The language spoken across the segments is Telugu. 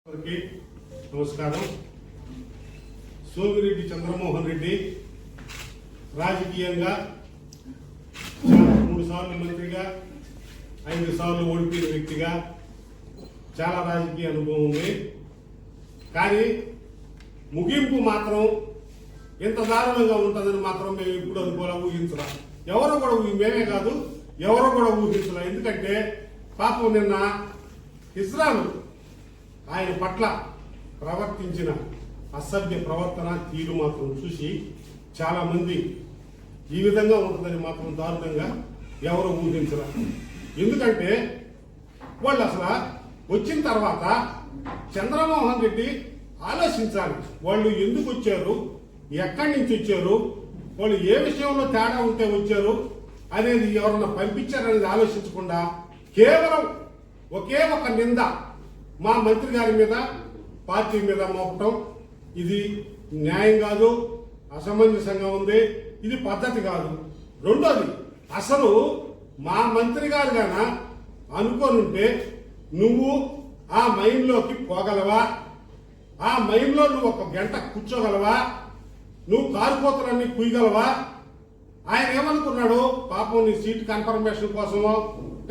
నమస్కారం. సోమిరెడ్డి చంద్రమోహన్ రెడ్డి రాజకీయంగా 3 సార్లు మంత్రిగా 5 సార్లు ఓడిపోయిన వ్యక్తిగా చాలా రాజకీయ అనుభవం ఉంది. కానీ ముగింపు మాత్రం ఎంత దారుణంగా ఉంటుందని మాత్రం మేము ఇప్పుడు అనుకోలే, ఊహించరా. ఎవరో కూడా మేమే కాదు, ఎవరో కూడా ఊహించరా. ఎందుకంటే పాపం నిన్న ఇజ్రాయెల్ ఆయన పట్ల ప్రవర్తించిన అసభ్య ప్రవర్తన తీరు మాత్రం చూసి చాలా మంది ఈ విధంగా ఉంటుందని మాత్రం దారుణంగా ఎవరు ఊహించరా. ఎందుకంటే వాళ్ళు అసలు వచ్చిన తర్వాత చంద్రమోహన్ రెడ్డి ఆలోచించాలి, వాళ్ళు ఎందుకు వచ్చారు, ఎక్కడి నుంచి వచ్చారు, వాళ్ళు ఏ విషయంలో తేడా ఉంటే వచ్చారు అనేది ఎవరన్నా పంపించారనేది ఆలోచించకుండా కేవలం ఒకే ఒక నింద మా మంత్రి గారి మీద పార్టీ మీద మోపటం ఇది న్యాయం కాదు, అసమంజసంగా ఉంది, ఇది పద్ధతి కాదు. రెండోది, అసలు మా మంత్రి గారు గాన అనుకోనుంటే నువ్వు ఆ మైన్లోకి పోగలవా, ఆ మైన్లో నువ్వు 1 గంట కూర్చోగలవా, నువ్వు కారుకోతలన్నీ కుయ్యగలవా. ఆయన ఏమనుకున్నాడు, పాపం నీ సీట్ కన్ఫర్మేషన్ కోసమో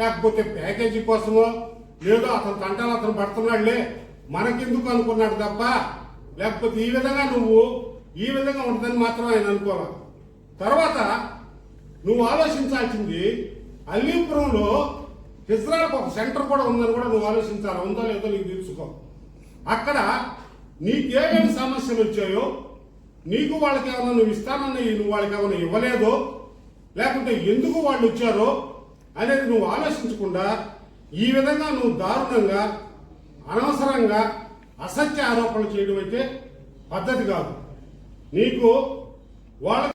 లేకపోతే ప్యాకేజీ కోసమో లేదో అతను తంటాలు అతను పడుతున్నాడులే మనకెందుకు అనుకున్నాడు తప్ప, లేకపోతే ఈ విధంగా నువ్వు ఈ విధంగా ఉంటుందని మాత్రం ఆయన అనుకోవాలి. తర్వాత నువ్వు ఆలోచించాల్సింది అల్లీపురంలో ఇజ్రాయెల్కి ఒక సెంటర్ కూడా ఉందని కూడా నువ్వు ఆలోచించాలి. ఉందో లేదో నీకు తెలుసుకో. అక్కడ నీకేమేమి సమస్యలు వచ్చాయో, నీకు వాళ్ళకి ఏమైనా నువ్వు ఇస్తానని నువ్వు వాళ్ళకి ఏమైనా ఇవ్వలేదో, లేకుంటే ఎందుకు వాళ్ళు వచ్చారో అనేది నువ్వు ఆలోచించకుండా ఈ విధంగా నువ్వు దారుణంగా అనవసరంగా అసత్య ఆరోపణలు చేయడం అయితే పద్ధతి కాదు. నీకు వాళ్ళ